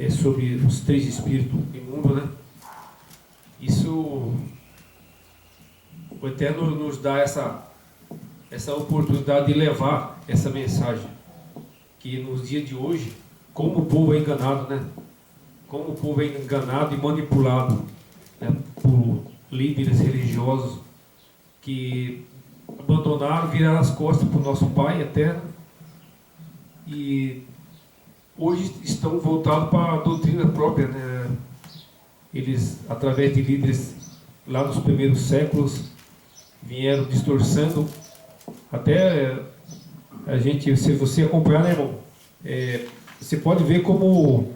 sobre os três espíritos imundos, né? Isso, o Eterno nos dá essa oportunidade de levar essa mensagem, que nos dias de hoje, como o povo é enganado, né? Como o povo é enganado e manipulado, né, por líderes religiosos que abandonaram, viraram as costas para o nosso Pai Eterno e hoje estão voltados para a doutrina própria, né? Eles, através de líderes lá nos primeiros séculos, vieram distorcendo até a gente, se você acompanhar, né, irmão, você pode ver como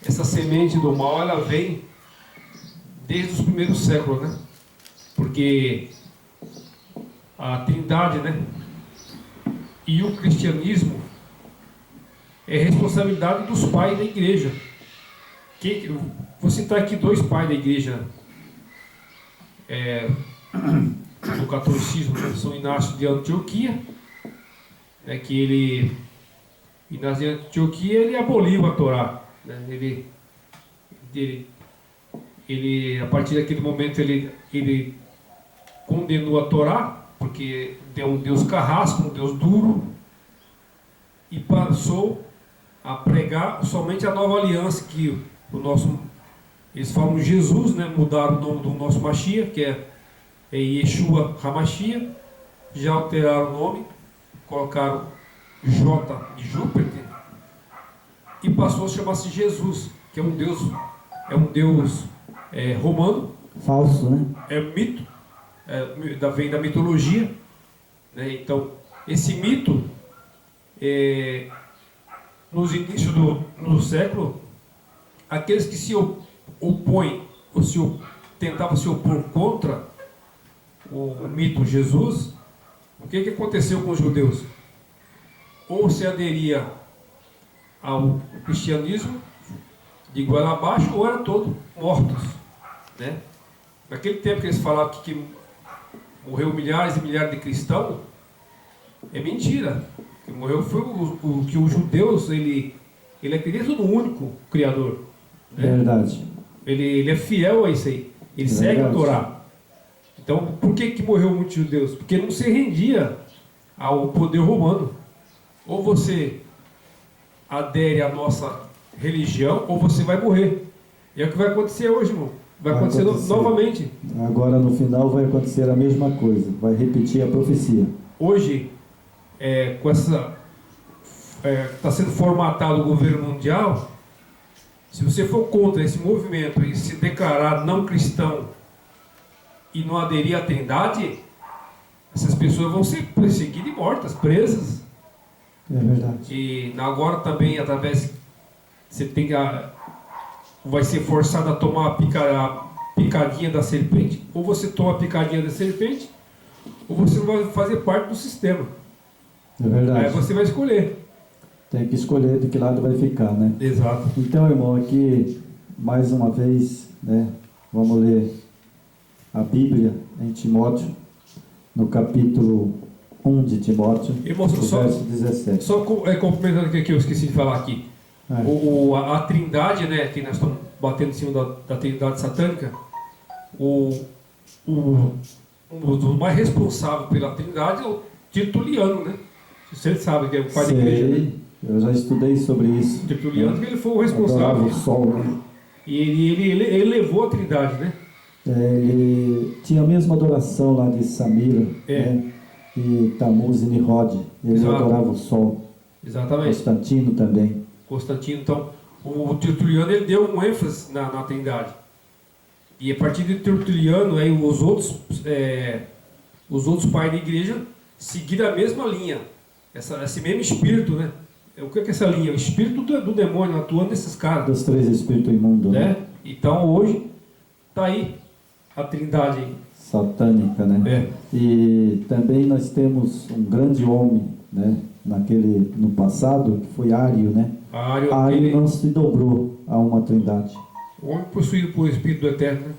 essa semente do mal, ela vem desde os primeiros séculos, né? Porque a Trindade, né, e o cristianismo é responsabilidade dos pais da igreja. Vou citar aqui dois pais da igreja do catolicismo, né? São Inácio de Antioquia, né, que Inácio de Antioquia, ele aboliu a Torá, né? Ele, a partir daquele momento, ele condenou a Torá, porque é um Deus carrasco, um Deus duro, e passou a pregar somente a nova aliança, que eles falam Jesus, né? Mudaram o nome do nosso Mashiach, que é Yeshua HaMashiach, já alteraram o nome, colocaram J de Júpiter, e passou a chamar-se Jesus, que é um Deus romano, falso, né? É mito, vem da mitologia, né? Então, esse mito, nos inícios do século, aqueles que se opõem, ou tentavam se opor contra o mito Jesus, o que aconteceu com os judeus? Ou se aderia ao cristianismo de goela abaixo, ou eram todos mortos, né? Naquele tempo que eles falavam que morreu milhares e milhares de cristãos, é mentira. O que morreu foi que os judeus, ele acredita no único Criador, né? Verdade. Ele é fiel a isso aí. Ele segue a Torá. Então, por que morreu muitos judeus? Porque não se rendia ao poder romano. Ou você adere à nossa religião, ou você vai morrer. E é o que vai acontecer hoje, irmão. Vai acontecer novamente. Agora, no final, vai acontecer a mesma coisa. Vai repetir a profecia. Hoje, com essa... está sendo formatado o governo mundial. Se você for contra esse movimento e se declarar não cristão e não aderir à Trindade, essas pessoas vão ser perseguidas e mortas, presas. É verdade. E agora também, através... Você vai ser forçado a tomar a picadinha da serpente. Ou você toma a picadinha da serpente, ou você não vai fazer parte do sistema. É verdade. Aí você vai escolher. Tem que escolher de que lado vai ficar, né? Exato. Então, irmão, aqui, mais uma vez, né, vamos ler a Bíblia em Timóteo, no capítulo 1 de Timóteo, verso 17. Só complementando o que eu esqueci de falar aqui. A Trindade, né, que nós estamos batendo em cima da Trindade satânica, um dos mais responsáveis pela Trindade é o Tertuliano, né? Você sabe que é o pai da igreja. Né? Eu já estudei sobre isso. Tertuliano, ele foi o responsável. O sol, né? E ele levou a Trindade, né? Ele tinha a mesma adoração lá de Samira, né? E Tammuz e Nimrod. Ele adorava o sol. Exatamente. Constantino também. Então, o Tertuliano, ele deu um ênfase na Trindade. E a partir de Tertuliano, aí os outros pais da igreja seguiram a mesma linha. Esse mesmo espírito, né? O que é essa linha? O espírito do demônio atuando nesses caras. Dos três espíritos imundos, né? Então, hoje, está aí a Trindade aí. Satânica, né? E também nós temos um grande homem, né? No passado, que foi Ário, né? Ário não se dobrou a uma Trindade. O homem possuído por Espírito do Eterno, né?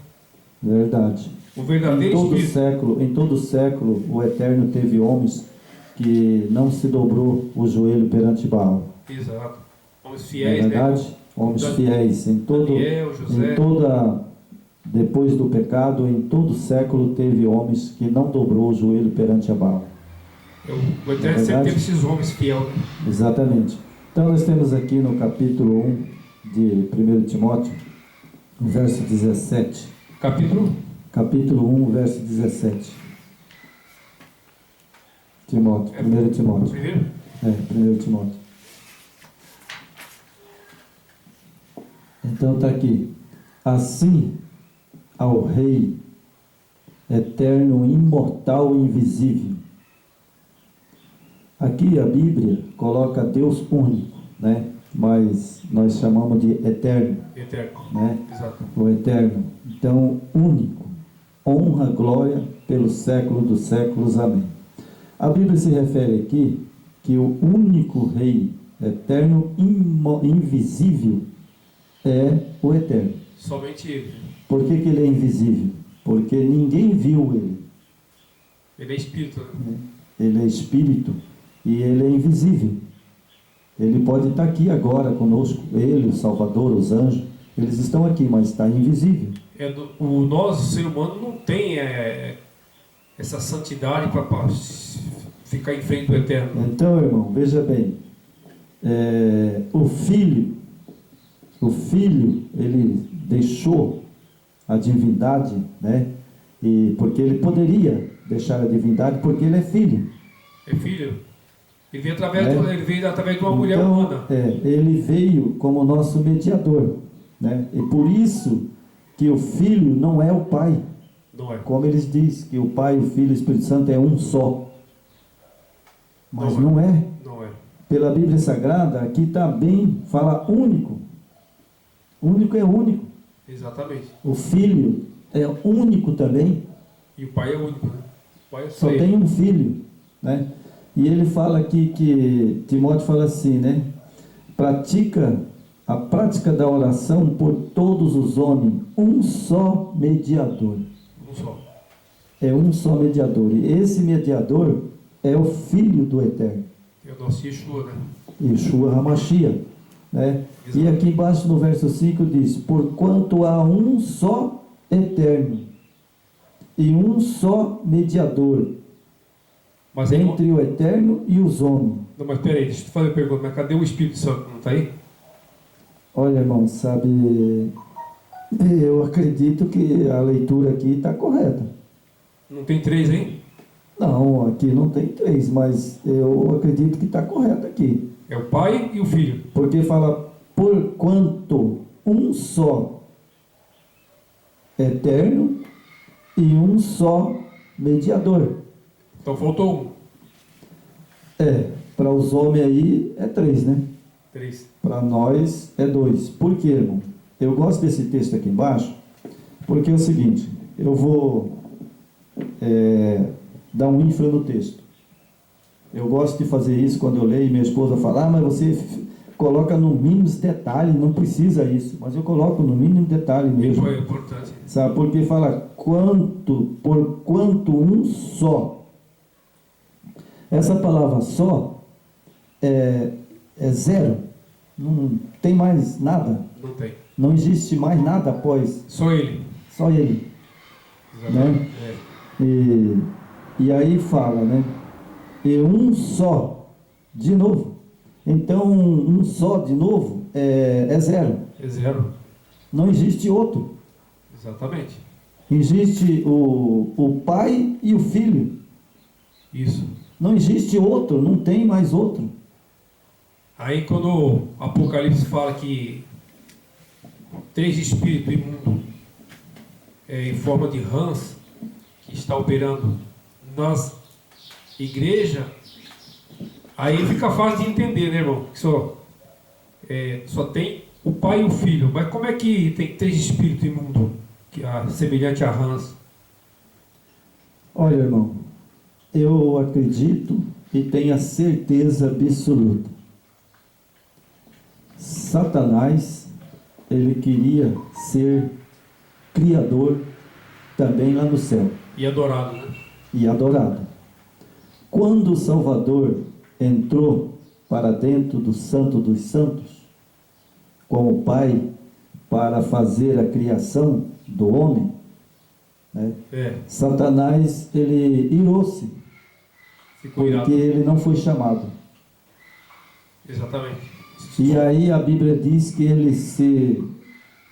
Verdade. O verdadeiro Espírito. Em todo século, o Eterno teve homens que não se dobrou o joelho perante Baal. Exato. Homens fiéis, verdade? né? homens fiéis em todo, Daniel, José. em toda, depois do pecado, em todo século teve homens que não dobrou o joelho perante a Baal. O Eterno sempre teve esses homens fiéis. Exatamente. Então nós temos aqui no capítulo 1 de 1 Timóteo, verso 17. Capítulo 1, verso 17. Timóteo, 1 Timóteo. Primeiro? 1 Timóteo. Então está aqui. Assim, ao Rei eterno, imortal e invisível. Aqui a Bíblia coloca Deus único, né? Mas nós chamamos de eterno. Eterno. Né? Exato. O eterno. Então, único. Honra, glória pelos séculos dos séculos. Amém. A Bíblia se refere aqui que o único Rei eterno, invisível, é o eterno. Somente ele. Por que ele é invisível? Porque ninguém viu ele. Ele é espírito, né? Ele é espírito e ele é invisível. Ele pode estar aqui agora conosco, ele, o Salvador, os anjos, eles estão aqui, mas está invisível. O nosso ser humano não tem essa santidade para ficar em frente do Eterno. Então, irmão, veja bem, o filho, ele deixou a divindade, né? E porque ele poderia deixar a divindade, porque ele é filho. É filho. Ele veio através de uma mulher humana. Ele veio como nosso mediador, né? E por isso que o filho não é o pai. Não é. Como eles dizem que o Pai, o Filho e o Espírito Santo é um só. Mas não é. Não é. Pela Bíblia Sagrada, aqui também fala único. Único é único. Exatamente. O Filho é único também. E o Pai é único, né? O Pai é só tem um filho, né? E ele fala aqui que Timóteo fala assim, né? A prática da oração por todos os homens, um só mediador. Um só. É um só mediador. E esse mediador é o Filho do Eterno. É o nosso Yeshua, né? Yeshua HaMashiach, né? E aqui embaixo no verso 5 diz: porquanto há um só Eterno e um só mediador entre o Eterno e os homens. Não, mas peraí, deixa eu te fazer uma pergunta, mas cadê o Espírito Santo? Não está aí? Olha, irmão, sabe, eu acredito que a leitura aqui está correta. Não tem 3, hein? Não, aqui não tem 3, mas eu acredito que está correto aqui. É o Pai e o Filho. Porque fala, porquanto um só eterno e um só mediador. Então faltou um. Para os homens aí é 3, né? 3. Para nós é 2. Por quê, irmão? Eu gosto desse texto aqui embaixo, porque é o seguinte, eu vou dar um ênfase no texto. Eu gosto de fazer isso quando eu leio e minha esposa fala, mas você coloca no mínimo detalhe, não precisa isso, mas eu coloco no mínimo detalhe mesmo. É importante. Sabe, porque fala porquanto um só. Essa palavra só é zero. Não tem mais nada. Não tem. Não existe mais nada após. Só ele. Só ele. Exatamente. Né? E aí fala, né? E um só, de novo. Então, um só, de novo, é zero. É zero. Não existe outro. Exatamente. Existe o Pai e o Filho. Isso. Não existe outro, não tem mais outro. Aí quando o Apocalipse fala que 3 espíritos imundos em forma de rãs que está operando nas igrejas, aí fica fácil de entender, né, irmão? Que só tem o Pai e o Filho. Mas como é que tem 3 espíritos imundos semelhante a rãs? Olha, irmão, eu acredito e tenho a certeza absoluta. Satanás, ele queria ser criador também lá no céu. E adorado, né? E adorado. Quando o Salvador entrou para dentro do Santo dos Santos, como pai para fazer a criação do homem, né? Satanás, ele irou-se, porque ele não foi chamado. Exatamente. E aí a Bíblia diz que ele se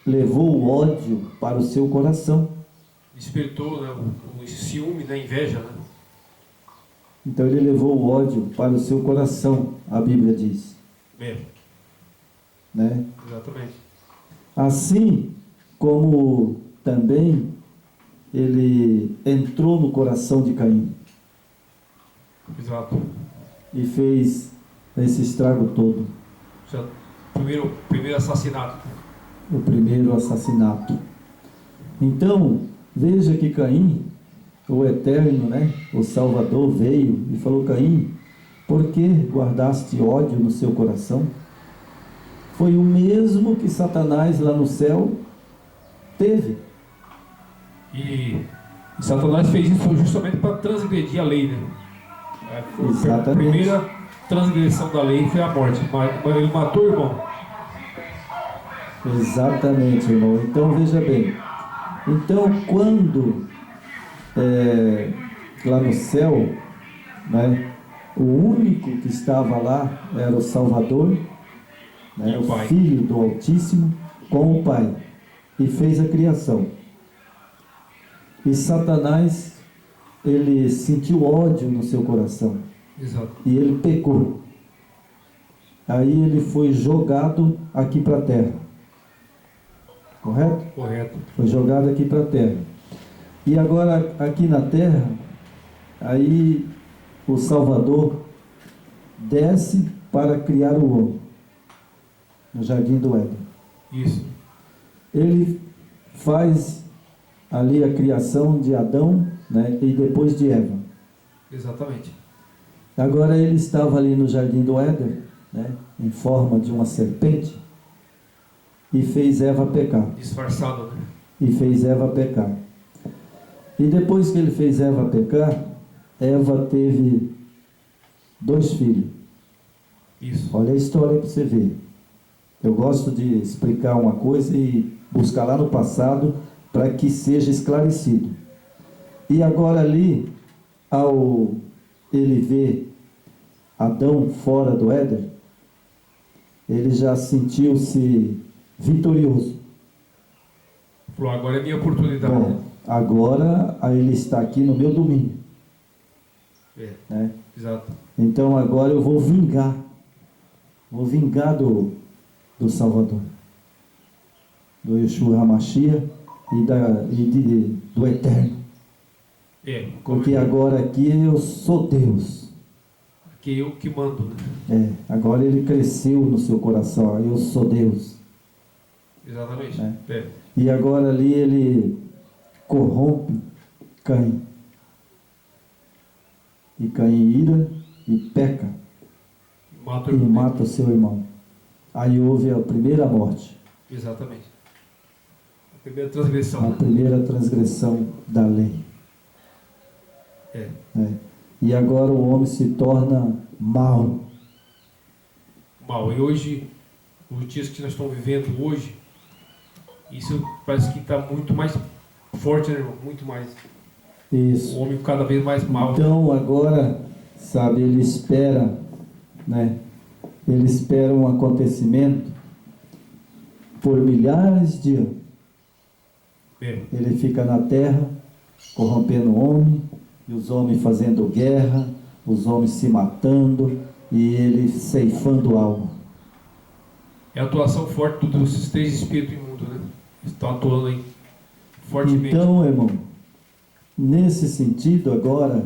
levou o ódio para o seu coração. Despertou, né, o ciúme, né, inveja, né? Então ele levou o ódio para o seu coração, a Bíblia diz. Né? Exatamente. Assim como também ele entrou no coração de Caim. Exato. E fez esse estrago todo. Primeiro assassinato. O primeiro assassinato. Então, veja que Caim, o Eterno, né, o Salvador, veio e falou: Caim, por que guardaste ódio no seu coração? Foi o mesmo que Satanás lá no céu teve. E Satanás fez isso justamente para transgredir a lei, né? Exatamente. A primeira transgressão da lei foi a morte. Ele matou o irmão. Exatamente, irmão. Então veja bem. Então quando lá no céu, né, o único que estava lá era o Salvador, né, o Filho do Altíssimo, com o Pai, e fez a criação. E Satanás, ele sentiu ódio no seu coração. Exato. E ele pecou. Aí ele foi jogado aqui para a terra. Correto? Correto. Foi jogado aqui para a terra. E agora, aqui na terra, aí o Salvador desce para criar o homem, no jardim do Éden. Isso. Ele faz ali a criação de Adão, né, e depois de Eva. Exatamente. Agora ele estava ali no jardim do Éden, né, em forma de uma serpente, e fez Eva pecar. Disfarçado, né? E fez Eva pecar. E depois que ele fez Eva pecar, Eva teve 2 filhos. Isso. Olha a história para você ver. Eu gosto de explicar uma coisa e buscar lá no passado para que seja esclarecido. E agora ali, ao ele ver Adão fora do Éden, ele já sentiu-se vitorioso. Falou, agora é minha oportunidade. Bom, agora ele está aqui no meu domínio. Né? Exato. Então agora eu vou vingar. Vou vingar do Salvador, do Yeshua HaMashiach do Eterno. Porque agora aqui eu sou Deus. Aqui eu que mando, né? Agora ele cresceu no seu coração. Eu sou Deus. Exatamente. E agora ali ele corrompe Caim. E Caim ira e peca. E mata o seu irmão. Aí houve a primeira morte. Exatamente. A primeira transgressão. A primeira transgressão da lei. E agora o homem se torna mau. E hoje, os dias que nós estamos vivendo hoje, isso parece que está muito mais forte, né, irmão? Muito mais. Isso. O homem cada vez mais mau. Então agora, sabe, ele espera, né? Ele espera um acontecimento por milhares de anos. Ele fica na terra, corrompendo o homem, e os homens fazendo guerra, os homens se matando, e ele ceifando alma. É a atuação forte dos 3 espíritos imundos, né? Estão atuando aí fortemente. Então, irmão, nesse sentido agora,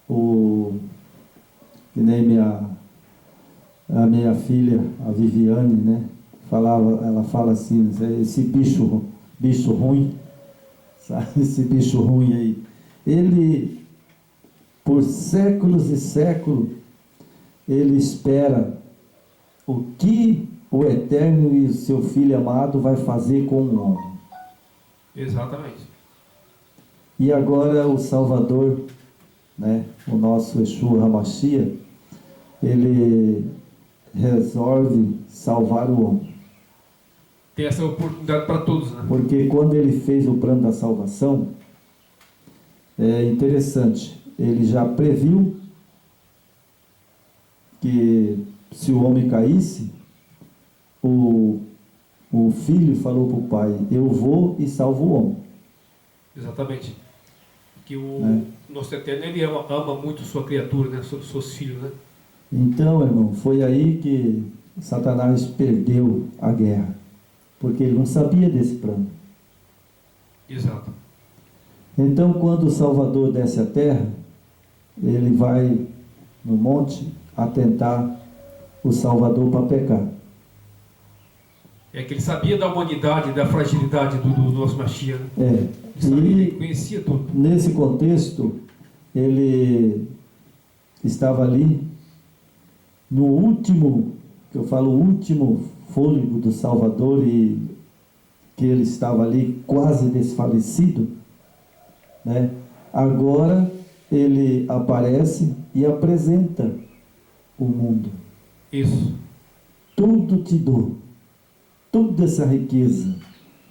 que nem a minha filha, a Viviane, né? Ela fala assim, esse bicho ruim, sabe? Esse bicho ruim aí. Ele, por séculos e séculos, ele espera o que o Eterno e o seu Filho amado vai fazer com o homem. Exatamente. E agora o Salvador, né, o nosso Yeshua HaMashiach, ele resolve salvar o homem. Tem essa oportunidade para todos, né? Porque quando ele fez o plano da salvação, é interessante, ele já previu que se o homem caísse, o filho falou para o pai, eu vou e salvo o homem. Exatamente. Que o nosso Eterno, ele ama muito sua criatura, né? Seus filhos, né? Então, irmão, foi aí que Satanás perdeu a guerra, porque ele não sabia desse plano. Exato. Então, quando o Salvador desce à terra, ele vai no monte atentar o Salvador para pecar. É que ele sabia da humanidade, da fragilidade do nosso Mashiach, né? Ele sabia, ele conhecia tudo. Nesse contexto, ele estava ali no último, que eu falo, último fôlego do Salvador, e que ele estava ali quase desfalecido, né? Agora ele aparece e apresenta o mundo. Isso. Tudo te dou, toda essa riqueza,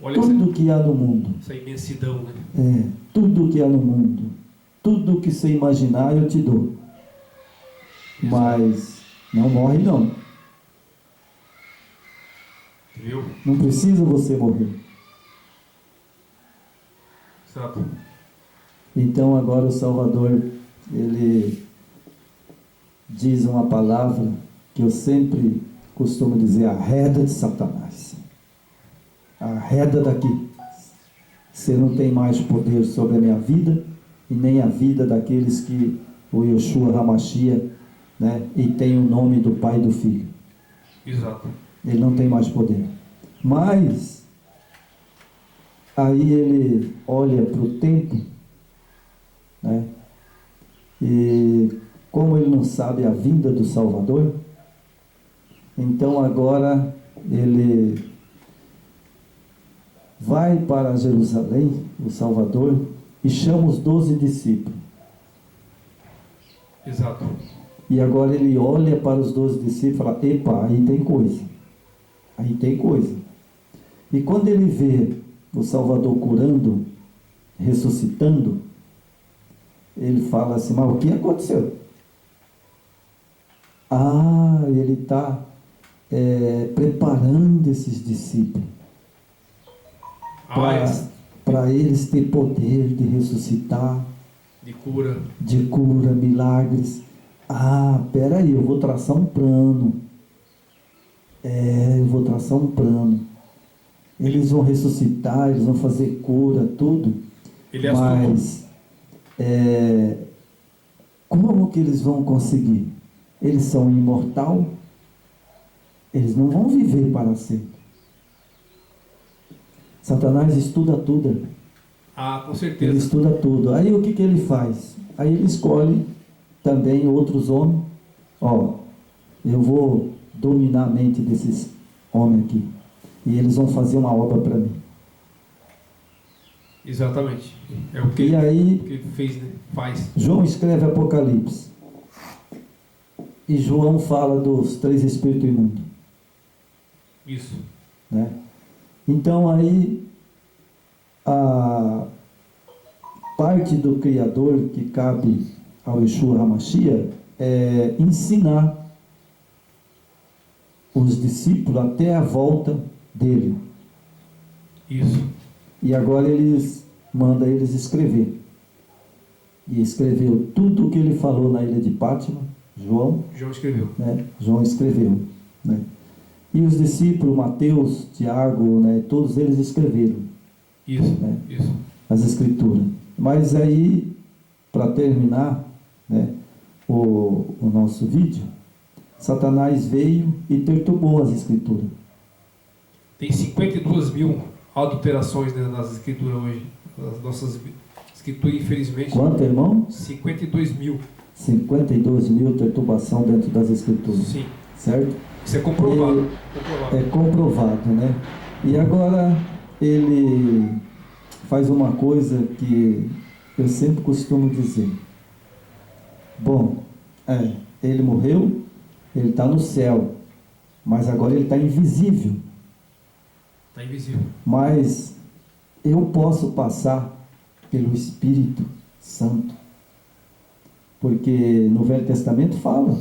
olha tudo que há no mundo. Essa imensidão, né? Tudo que há no mundo, tudo que você imaginar eu te dou. Isso. Mas não morre não. Viu? Não precisa você morrer. Exato. Então agora o Salvador, ele diz uma palavra que eu sempre costumo dizer: arreda de Satanás. Arreda daqui. Você não tem mais poder sobre a minha vida e nem a vida daqueles que o Yeshua HaMashiach, né, e tem o nome do Pai e do Filho. Exato. Ele não tem mais poder. Mas aí ele olha para o tempo, né, e como ele não sabe a vinda do Salvador, então agora ele vai para Jerusalém, o Salvador, e chama os 12 discípulos. Exato. E agora ele olha para os 12 discípulos e fala: epa, aí tem coisa. Aí tem coisa. E quando ele vê o Salvador curando, ressuscitando, ele fala assim: mas o que aconteceu? Ele está preparando esses discípulos para eles ter poder de ressuscitar, de cura, milagres. Peraí, eu vou traçar um plano. Eu vou traçar um plano. Eles vão ressuscitar, eles vão fazer cura, tudo. Mas como que eles vão conseguir? Eles são imortais, eles não vão viver para sempre. Satanás estuda tudo. Com certeza. Ele estuda tudo. Aí o que ele faz? Aí ele escolhe também outros homens. Eu vou dominar a mente desses homens aqui. E eles vão fazer uma obra para mim. Exatamente. É o que, que ele fez, né? Faz. João escreve Apocalipse. E João fala dos 3 espíritos imundos. Isso. Né? Então aí a parte do Criador que cabe ao Yeshua HaMashiach é ensinar os discípulos até a volta dele. Isso. E agora manda eles escrever. E escreveu tudo o que ele falou na ilha de Pátima. João escreveu. Né? João escreveu. Né? E os discípulos, Mateus, Tiago, né? Todos eles escreveram. Isso. Né? Isso. As escrituras. Mas aí, para terminar, né, o nosso vídeo, Satanás veio e perturbou as escrituras. Tem 52 mil adulterações, né, nas escrituras hoje. As nossas escrituras, infelizmente. Quanto, irmão? 52 mil. 52 mil perturbação dentro das escrituras. Sim. Certo? Isso é comprovado. É comprovado, né? E agora ele faz uma coisa que eu sempre costumo dizer. Bom, ele morreu, ele está no céu, mas agora ele está invisível. Está invisível. Mas eu posso passar pelo Espírito Santo. Porque no Velho Testamento fala.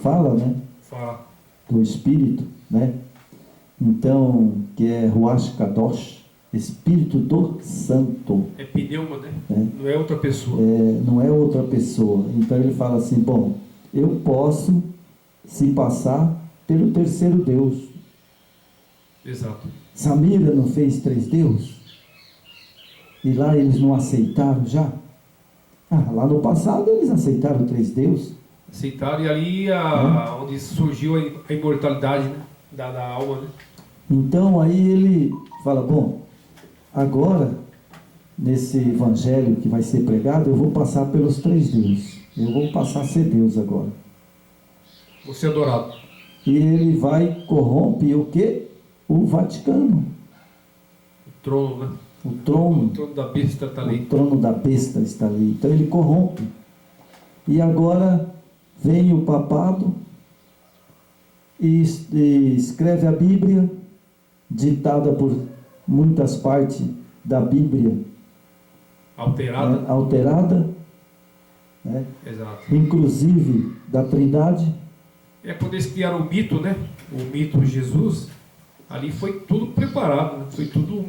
Fala, né? Fala. Do Espírito, né? Então, que é Ruach Kadosh, Espírito do Santo. É pneuma, né? Não é outra pessoa. Não é outra pessoa. Então ele fala assim, bom, eu posso se passar pelo terceiro Deus. Exato. Samira não fez 3 deuses? E lá eles não aceitaram já? Lá no passado eles aceitaram 3 deuses. Aceitaram, e ali onde surgiu a imortalidade, né? da alma, né? Então aí ele fala, bom, agora nesse evangelho que vai ser pregado, eu vou passar pelos 3 deuses. Eu vou passar a ser Deus agora. Vou ser adorado. E ele vai corromper o quê? O Vaticano. O trono, né? O trono da besta está ali. O trono da besta está ali. Então ele corrompe. E agora vem o papado e escreve a Bíblia, ditada por muitas partes da Bíblia alterada, né? Exato. Inclusive da Trindade. É quando eles criaram o mito, né? O mito de Jesus, ali foi tudo preparado, né? Foi tudo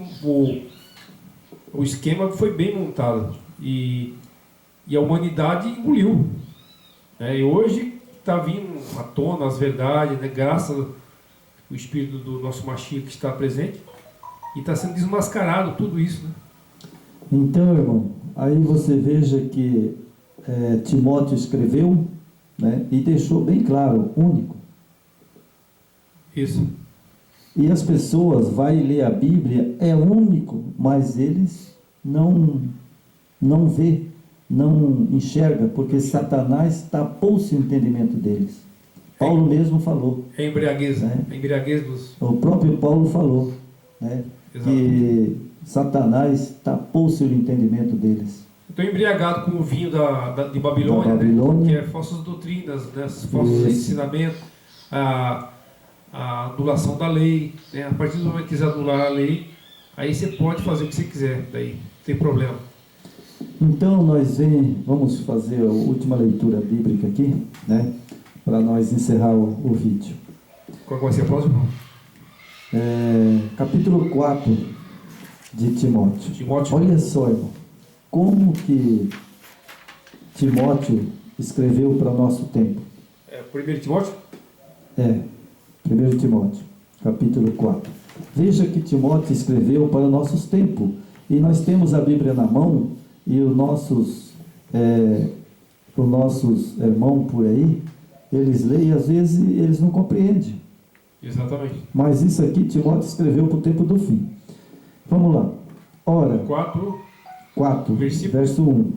o esquema foi bem montado e a humanidade engoliu, né? E hoje está vindo à tona as verdades, né? Graças ao Espírito do nosso Mashiach que está presente, e está sendo desmascarado tudo isso, né? Então, irmão, aí você veja que Timóteo escreveu, né, e deixou bem claro, único. Isso. E as pessoas vão ler a Bíblia, é único, mas eles não vê, não enxerga, porque Satanás tapou-se o entendimento deles. Paulo mesmo falou. É embriaguez, né? É embriaguez dos... O próprio Paulo falou, né, que Satanás tapou-se o entendimento deles. Estou embriagado com o vinho de Babilônia, né? Que é falsas doutrinas, né? Falsos ensinamentos, a anulação da lei, né? A partir do momento que quiser anular a lei, aí você pode fazer o que você quiser, daí não tem problema. Então nós vamos fazer a última leitura bíblica aqui, né? Para nós encerrar o vídeo. Qual vai ser a próxima? Capítulo 4 de Timóteo. Olha só, irmão, como que Timóteo escreveu para o nosso tempo. 1 Timóteo? 1 Timóteo, capítulo 4. Veja que Timóteo escreveu para nossos tempos. E nós temos a Bíblia na mão, e os nossos irmãos por aí, eles leem e às vezes eles não compreendem. Exatamente. Mas isso aqui Timóteo escreveu para o tempo do fim. Vamos lá. Ora, 4 verso 1.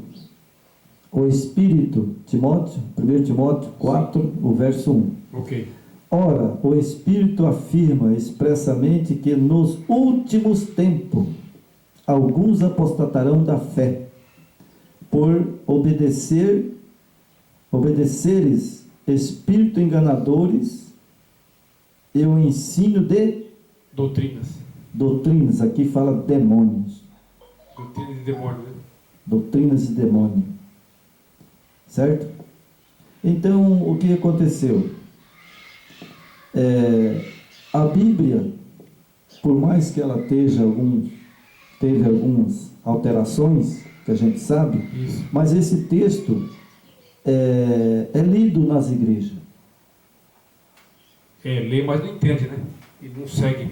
O Espírito, Timóteo, 1 Timóteo 4, o verso 1. Ok. Ora, o Espírito afirma expressamente que nos últimos tempos alguns apostatarão da fé, por obedeceres espírito enganadores e o ensino de doutrinas. Aqui fala demônios. Doutrina de demônio, né? Doutrinas de demônio. Certo? Então, o que aconteceu? A Bíblia, por mais que ela teve algumas alterações, que a gente sabe, mas esse texto é lido nas igrejas. Lê, mas não entende, né? E não segue.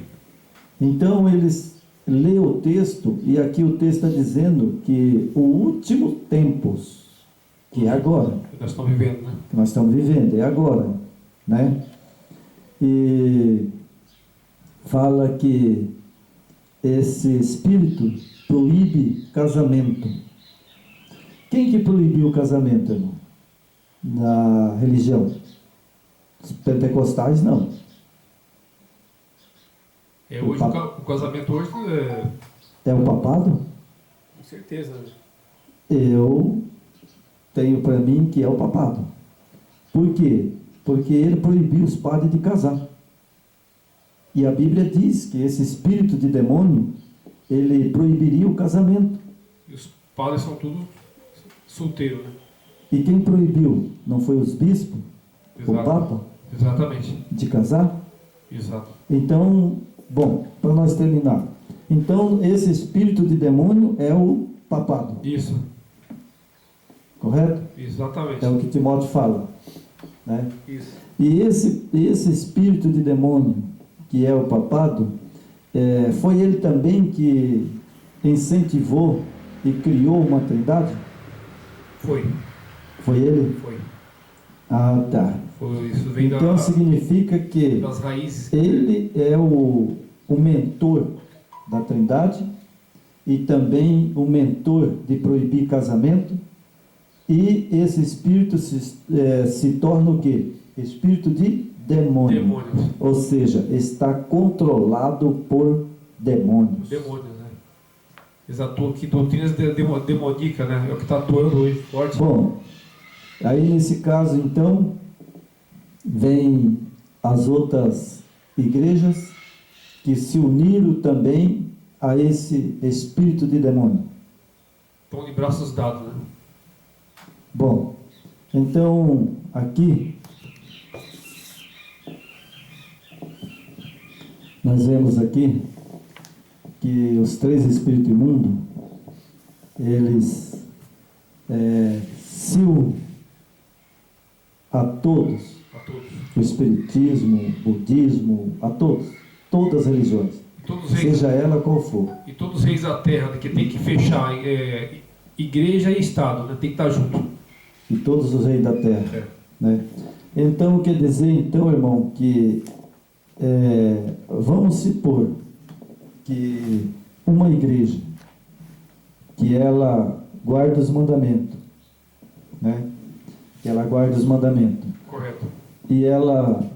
Então eles lêem o texto, e aqui o texto está dizendo que o último tempos, que é agora. Que nós estamos vivendo, né? Que nós estamos vivendo, é agora, né? E fala que esse espírito proíbe casamento. Quem que proibiu o casamento, irmão? Na religião? Os pentecostais, não. Hoje o casamento hoje é o papado? Com certeza. Eu tenho para mim que é o papado. Por quê? Porque ele proibiu os padres de casar. E a Bíblia diz que esse espírito de demônio, ele proibiria o casamento. E os padres são tudo solteiros, né? E quem proibiu? Não foi os bispos? Exato. O Papa? Exatamente. De casar? Exato. Então, bom, para nós terminar. Então, esse espírito de demônio é o papado. Isso. Correto? Exatamente. É o que Timóteo fala, né? Isso. E esse espírito de demônio, que é o papado, foi ele também que incentivou e criou uma trindade? Foi. Foi ele? Foi. Ah, tá. Foi. Isso vem Então significa que das raízes. ele é o mentor da trindade e também o mentor de proibir casamento. E esse espírito se torna o quê? Espírito de demônio. Demônios. Ou seja, está controlado por demônios. Demônios, né? Exato. Que doutrinas demoníacas, né? É o que está atuando hoje, forte. Bom, aí nesse caso, então, vem as outras igrejas que se uniram também a esse espírito de demônio. Estão de braços dados, né? Bom, então, aqui, nós vemos aqui que os 3 espíritos imundos, eles se unem a todos, o espiritismo, o budismo, a todos, todas as religiões, seja ela qual for. E todos os reis da terra, que tem que fechar igreja e Estado, né? Tem que estar junto. E todos os reis da terra. Né? Então, quer dizer, então, irmão, que vamos supor que uma igreja que ela guarda os mandamentos, né? Que ela guarda os mandamentos. Correto. E ela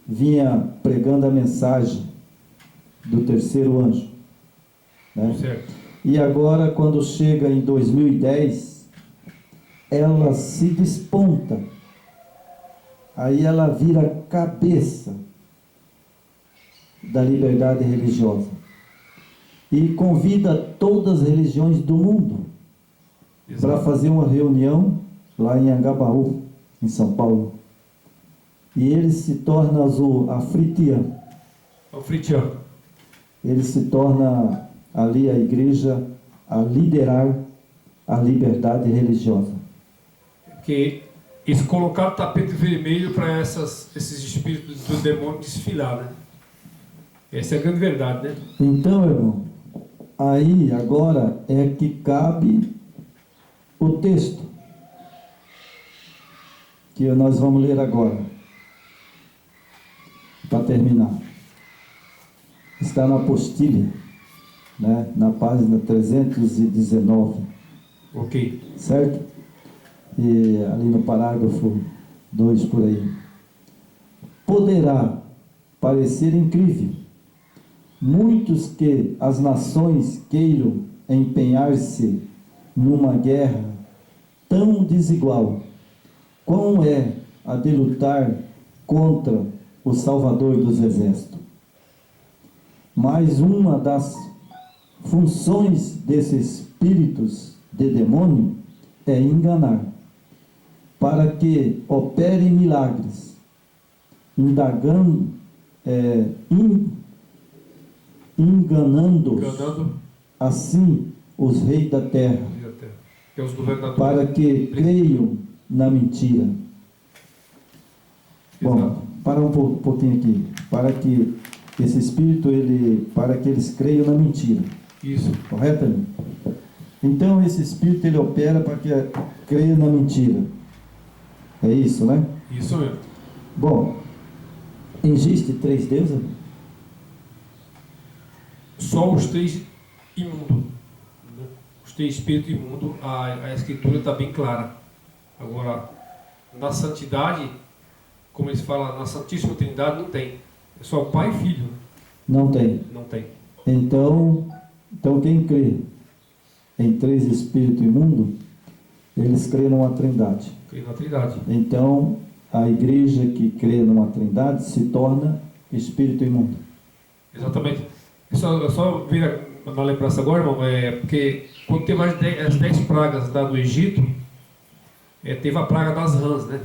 vinha pregando a mensagem do terceiro anjo, né? Certo. E agora, quando chega em 2010, ela se desponta, aí ela vira cabeça da liberdade religiosa e convida todas as religiões do mundo para fazer uma reunião lá em Angabaú, em São Paulo. E ele se torna anfitrião. Ele se torna ali a igreja a liderar a liberdade religiosa. Porque eles colocaram tapete vermelho para esses espíritos do demônio desfilar, né? Essa é a grande verdade, né? Então, irmão, aí agora é que cabe o texto que nós vamos ler agora, para terminar. Está na apostila, né? Na página 319. Ok. Certo? E ali no parágrafo 2 por aí. Poderá parecer incrível muitos que as nações queiram empenhar-se numa guerra tão desigual como é a de lutar contra o Salvador dos Exércitos. Mas uma das funções desses espíritos de demônio é enganar, para que opere milagres, enganando assim os reis da terra, para que creiam na mentira. Bom, para um pouquinho aqui, para que esse espírito, para que eles creiam na mentira. Isso. Correto, amigo? Então esse espírito ele opera para que creia na mentira. É isso, né? Isso mesmo. Bom, existe 3 deuses? Só os 3 imundos. Os 3 espíritos imundos, a escritura está bem clara. Agora, na santidade, como eles falam, na Santíssima Trindade não tem. É só Pai e Filho. Não tem. Não tem. Então quem crê em 3 espíritos imundos, eles creem numa trindade. Crê na Trindade. Então, a igreja que crê numa trindade se torna espírito imundo. Exatamente. Eu só vi na lembrança agora, irmão, porque quando teve as 10 pragas lá do Egito, teve a praga das rãs, né?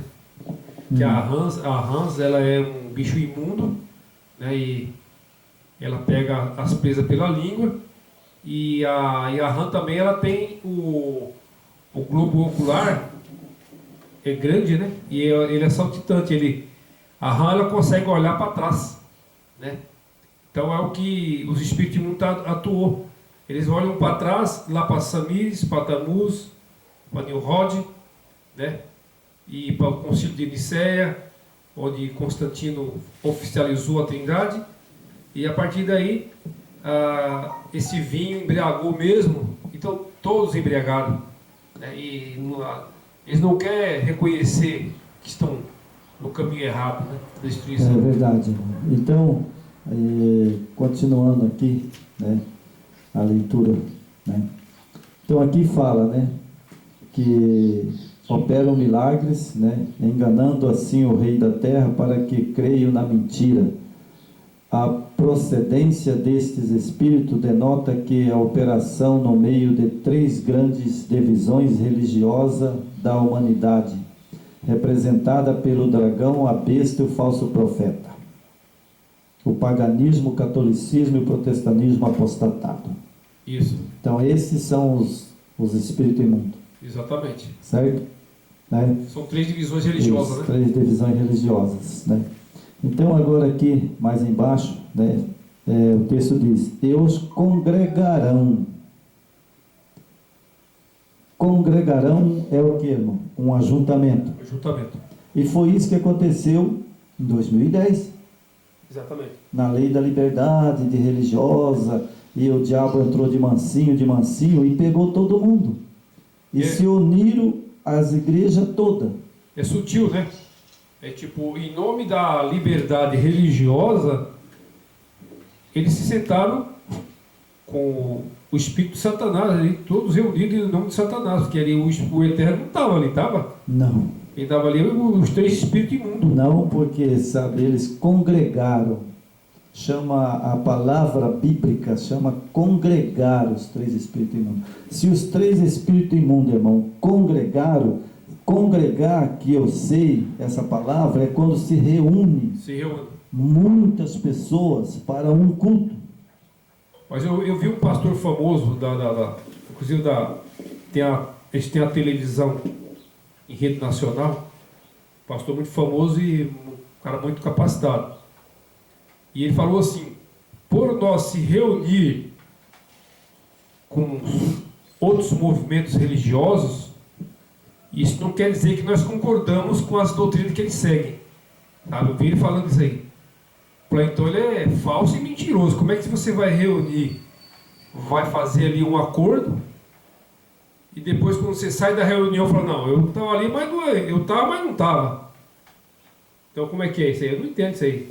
Que a rãs, ela é um bicho imundo, né? E ela pega as presas pela língua, e a rã também, ela tem o globo ocular, é grande, né? E ele é saltitante, a rã, ela consegue olhar para trás, né? Então é o que os espíritos imundos atuou. Eles olham para trás, lá para Samires, para Tamuz, para Nimrod, né? E para o Concílio de Nicéia, onde Constantino oficializou a Trindade. E a partir daí, esse vinho embriagou mesmo. Então todos embriagaram, né? E eles não querem reconhecer que estão no caminho errado, né? Da destruição. É verdade. Então, continuando aqui, né, a leitura, né? Então aqui fala, né, que operam milagres, né, enganando assim o rei da terra para que creiam na mentira. A procedência destes espíritos denota que a operação no meio de 3 grandes divisões religiosas da humanidade, representada pelo dragão, a besta e o falso profeta. O paganismo, o catolicismo e o protestantismo apostatado. Isso. Então esses são os espíritos imundos. Exatamente. Certo? Né? São 3 divisões religiosas, né? 3 divisões religiosas, né? Então agora aqui, mais embaixo, né, o texto diz: e os congregarão. Congregarão é o que, irmão? Um ajuntamento. Ajuntamento. E foi isso que aconteceu em 2010. Exatamente. Na lei da liberdade de religiosa, e o diabo entrou de mansinho e pegou todo mundo. E se uniram as igrejas todas. É sutil, né? É tipo, em nome da liberdade religiosa, eles se sentaram com o espírito de Satanás ali, todos reunidos em nome de Satanás, porque ali o Eterno não estava ali, estava? Não. Ele estava ali os 3 espíritos imundos. Não, porque, sabe, eles congregaram. Chama a palavra bíblica, chama congregar os 3 espíritos imundos. Se os 3 espíritos imundos, irmão, congregaram, congregar, que eu sei, essa palavra, é quando se reúne muitas pessoas para um culto. Mas eu vi um pastor famoso, inclusive eles têm a televisão em rede nacional, pastor muito famoso e um cara muito capacitado. E ele falou assim: por nós se reunir com outros movimentos religiosos, isso não quer dizer que nós concordamos com as doutrinas que eles seguem. Sabe? Eu vi ele falando isso aí. Então ele é falso e mentiroso. Como é que você vai reunir, vai fazer ali um acordo, e depois quando você sai da reunião fala: não, eu estava ali, mas não estava. Então como é que é isso aí? Eu não entendo isso aí.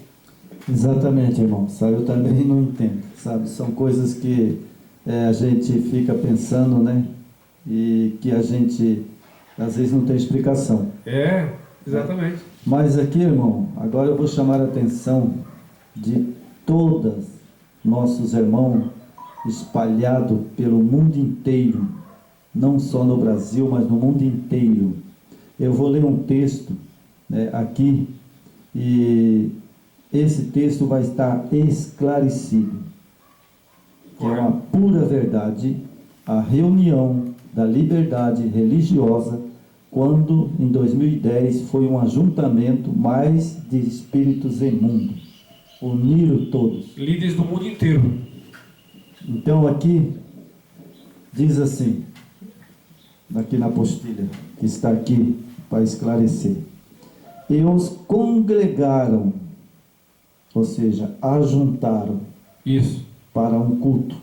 Exatamente, irmão. Eu também não entendo, sabe? São coisas que a gente fica pensando, né? E que a gente às vezes não tem explicação. Exatamente. Mas aqui, irmão, agora eu vou chamar a atenção de todos nossos irmãos espalhados pelo mundo inteiro, não só no Brasil, mas no mundo inteiro. Eu vou ler um texto, né, aqui, e esse texto vai estar esclarecido, que é uma pura verdade, a reunião da liberdade religiosa, quando em 2010 foi um ajuntamento mais de espíritos imundos, uniram todos. Líderes do mundo inteiro. Então aqui, diz assim, aqui na apostila, que está aqui para esclarecer: e os congregaram, ou seja, ajuntaram. Isso. Para um culto.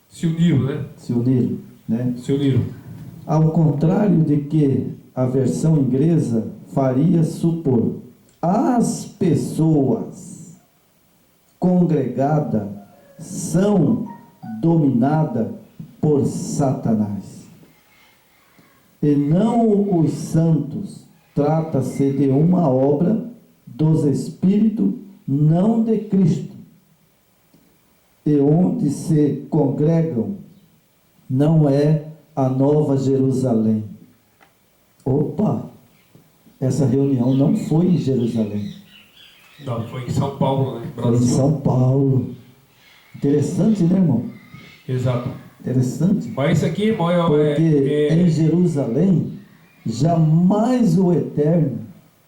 Se uniram, né? Se uniram, né? Se uniram. Ao contrário de que a versão inglesa faria supor, as pessoas congregadas são dominadas por Satanás. E não os santos. Trata-se de uma obra dos Espíritos, não de Cristo. e onde se congregam não é a Nova Jerusalém. Opa! Essa reunião não foi em Jerusalém. Não, foi em São Paulo, né? Foi em São Paulo. Interessante, né, irmão? Exato. Interessante. Mas isso aqui, irmão, porque em Jerusalém, jamais o Eterno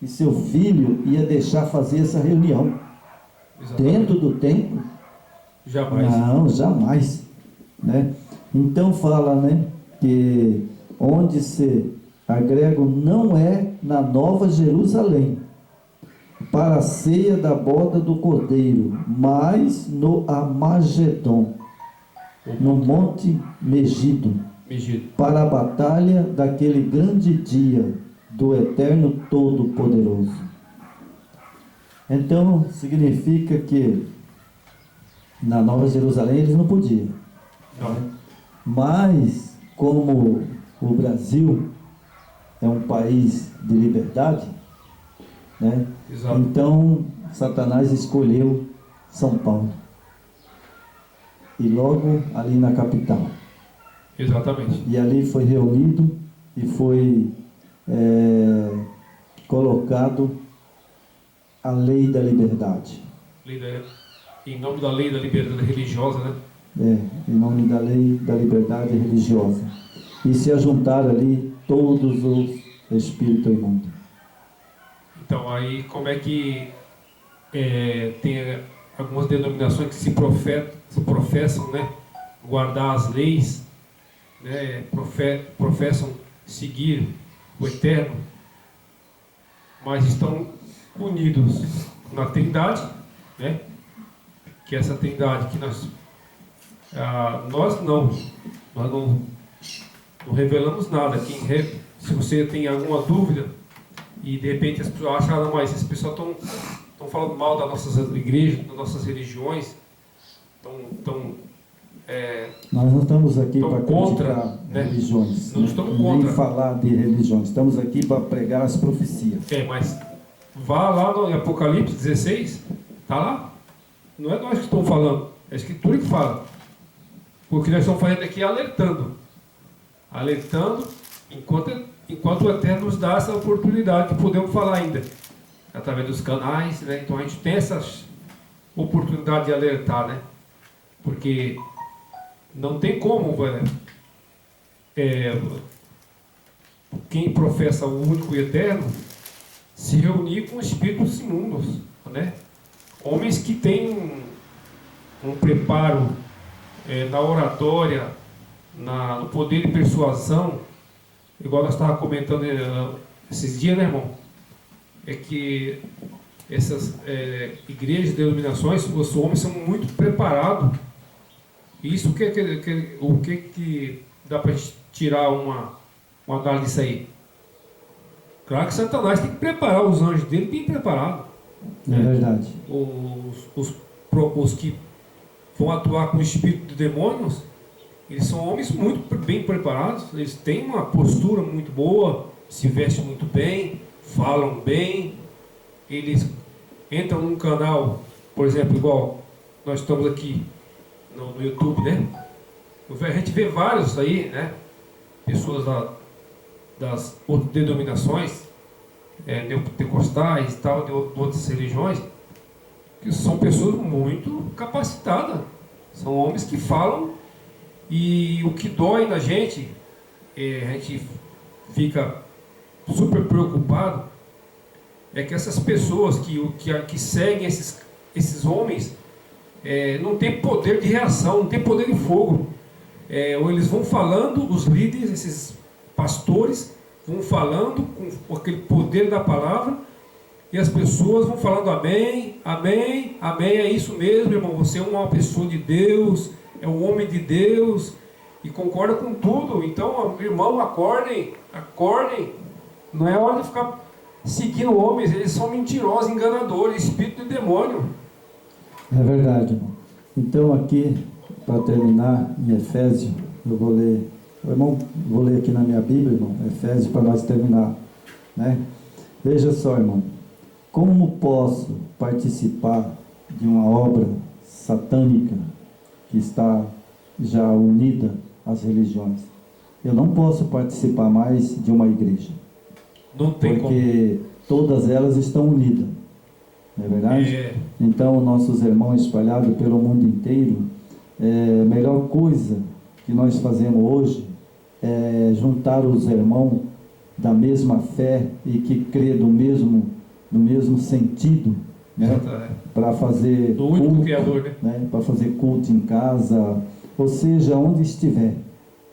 e seu Filho ia deixar fazer essa reunião. Exatamente. Dentro do templo. Jamais. Não, jamais. Né? Então fala, né, que onde se agregam não é na Nova Jerusalém, para a ceia da boda do Cordeiro, mas no Armagedon, no Monte Megido, para a batalha daquele grande dia do Eterno Todo-Poderoso. Então, significa que na Nova Jerusalém eles não podiam. Não. Mas, como o Brasil é um país de liberdade, né? Exato. Então Satanás escolheu São Paulo, e logo ali na capital. Exatamente. E ali foi reunido e foi colocado a lei da liberdade. Em nome da lei da liberdade religiosa, né? Em nome da lei da liberdade religiosa. E se ajuntaram ali todos os espíritos imundos. Então, aí como é que tem algumas denominações que se professam, né, guardar as leis, né, professam seguir o Eterno, mas estão unidos na Trindade, né, que essa Trindade que nós não revelamos nada. Se você tem alguma dúvida e de repente as pessoas acham, não, mas esses pessoas estão falando mal das nossas igrejas, das nossas religiões, nós não estamos aqui para contra, criticar religiões, não estamos contra, nem falar de religiões, estamos aqui para pregar as profecias. Mas vá lá no Apocalipse 16, está lá, não é nós que estamos falando, é a Escritura que fala, porque nós estamos fazendo aqui alertando, enquanto o Eterno nos dá essa oportunidade que podemos falar ainda, através dos canais, né? Então a gente tem essa oportunidade de alertar, né? Porque não tem como, quem professa o único e eterno se reunir com espíritos imundos, né? Homens que têm um preparo na oratória, no poder de persuasão, igual nós estávamos comentando esses dias, né, irmão? É que essas igrejas e denominações, os homens são muito preparados. Isso o que dá para tirar uma análise disso aí? Claro que Satanás tem que preparar os anjos dele bem preparados. É verdade. Os que vão atuar com o espírito de demônios, eles são homens muito bem preparados, eles têm uma postura muito boa, se vestem muito bem, falam bem, eles entram num canal, por exemplo, igual nós estamos aqui no YouTube, né? A gente vê vários aí, né? Pessoas das outras denominações, neopentecostais e tal, de outras religiões, que são pessoas muito capacitadas, são homens que falam. E o que dói na gente, a gente fica super preocupado, é que essas pessoas que seguem esses homens não tem poder de reação, não tem poder de fogo. Ou eles vão falando, os líderes, esses pastores, vão falando com aquele poder da palavra, e as pessoas vão falando amém, amém, amém, é isso mesmo, irmão, você é uma pessoa de Deus, é um homem de Deus, e concorda com tudo. Então, irmão, acordem, não é hora de ficar seguindo homens, eles são mentirosos, enganadores, espírito de demônio. É verdade, irmão. Então aqui, para terminar, em Efésios, eu vou ler, vou ler aqui na minha Bíblia, irmão, Efésios, para nós terminar, né? Veja só, irmão, como posso participar de uma obra satânica que está já unida às religiões. Eu não posso participar mais de uma igreja. Não tem porque todas elas estão unidas. Não é verdade? Então, nossos irmãos espalhados pelo mundo inteiro, a melhor coisa que nós fazemos hoje é juntar os irmãos da mesma fé e que crê no mesmo sentido, né? Para fazer do único Criador, né? Para fazer culto em casa, ou seja, onde estiver,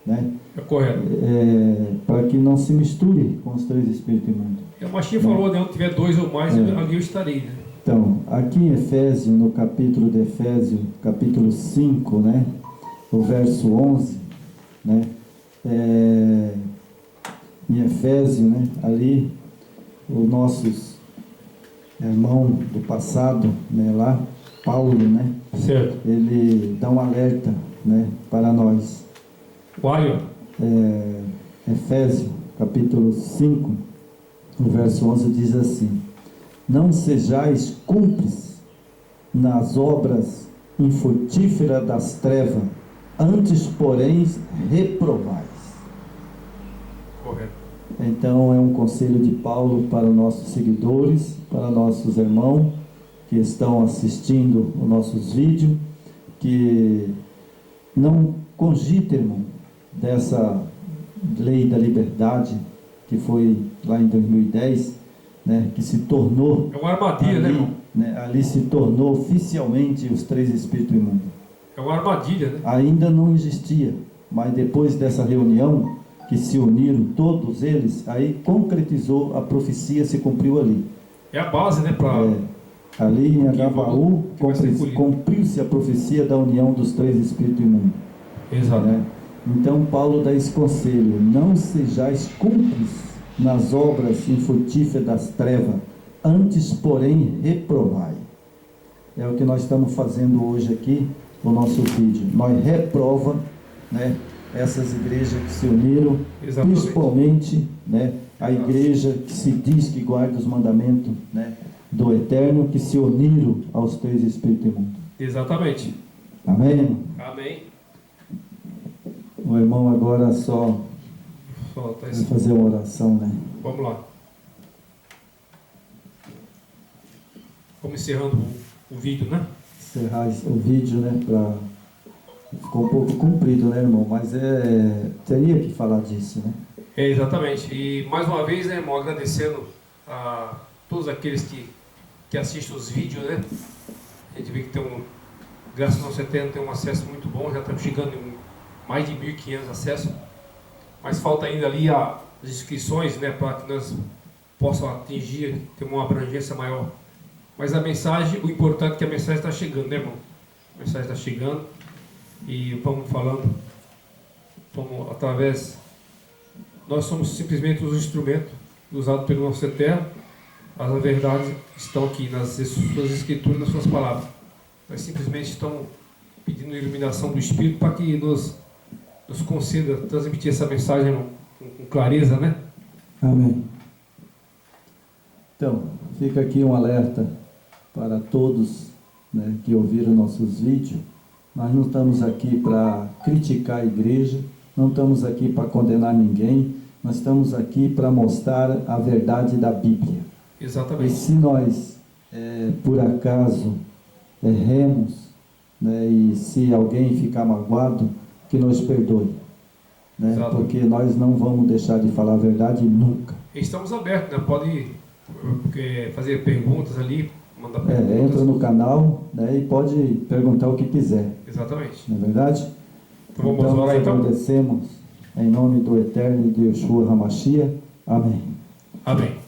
né? É correto. Para que não se misture com os três espíritos imundos. O Machinho falou, né? Onde tiver dois ou mais, ali eu estarei, né? Então, aqui em Efésios, no capítulo de Efésios, capítulo 5, né? O verso 11, né? Em Efésios, né? Ali, os nossos irmãos do passado, né? Lá, Paulo, né? Certo. Ele dá um alerta, né? Para nós. Efésios, capítulo 5, o verso 11 diz assim: não sejais cúmplices nas obras infrutíferas das trevas, antes, porém, reprovais. Correto. Então, é um conselho de Paulo para os nossos seguidores, para nossos irmãos que estão assistindo os nossos vídeos, que não cogitem, irmão, dessa lei da liberdade que foi lá em 2010, né, que se tornou... É uma armadilha, ali, né, irmão? Ali se tornou oficialmente os três espíritos imundos. É uma armadilha, né? Ainda não existia, mas depois dessa reunião, que se uniram todos eles, aí concretizou a profecia, se cumpriu ali. É a base, né? Ali em Agabaú, cumpriu-se a profecia da união dos três espíritos imundos. Exato. Né? Então Paulo dá esse conselho: não sejais cúmplices nas obras infrutíferas das trevas, antes, porém, reprovai. É o que nós estamos fazendo hoje aqui no nosso vídeo. Nós reprova, né, essas igrejas que se uniram. Exatamente. Principalmente, né, a igreja que se diz que guarda os mandamentos, né, do Eterno, que se uniram aos três espíritos imundos. Exatamente. Amém? Amém. O irmão agora só vai fazer uma oração, né? Vamos lá. Vamos encerrando o vídeo, né? Encerrar o vídeo, né? Ficou um pouco comprido, né, irmão? Mas teria que falar disso, né? Exatamente. E mais uma vez, né, irmão, agradecendo a todos aqueles que assistem os vídeos, né? A gente vê que graças ao nosso Eterno, tem um acesso muito bom. Já estamos chegando em mais de 1.500 acessos. Mas falta ainda ali as inscrições, né? Para que nós possamos atingir, ter uma abrangência maior. Mas a mensagem, o importante é que a mensagem está chegando, né, irmão? A mensagem está chegando e vamos falando, através... Nós somos simplesmente os instrumentos usados pelo nosso Eterno. As verdades estão aqui nas suas escrituras, nas suas palavras. Nós simplesmente estamos pedindo iluminação do Espírito para que nos conceda transmitir essa mensagem com clareza, né? Amém. Então, fica aqui um alerta para todos, né, que ouviram nossos vídeos. Nós não estamos aqui para criticar a igreja, não estamos aqui para condenar ninguém, nós estamos aqui para mostrar a verdade da Bíblia. Exatamente. E se nós, por acaso, erremos, né, e se alguém ficar magoado, que nos perdoe, né? Porque nós não vamos deixar de falar a verdade nunca. Estamos abertos, né? Pode fazer perguntas ali, mandar perguntas. Entra no canal, né, e pode perguntar o que quiser. Exatamente. Não é verdade? Então vamos orar então. Agradecemos em nome do Eterno e de Yeshua HaMashiach. Amém. Amém.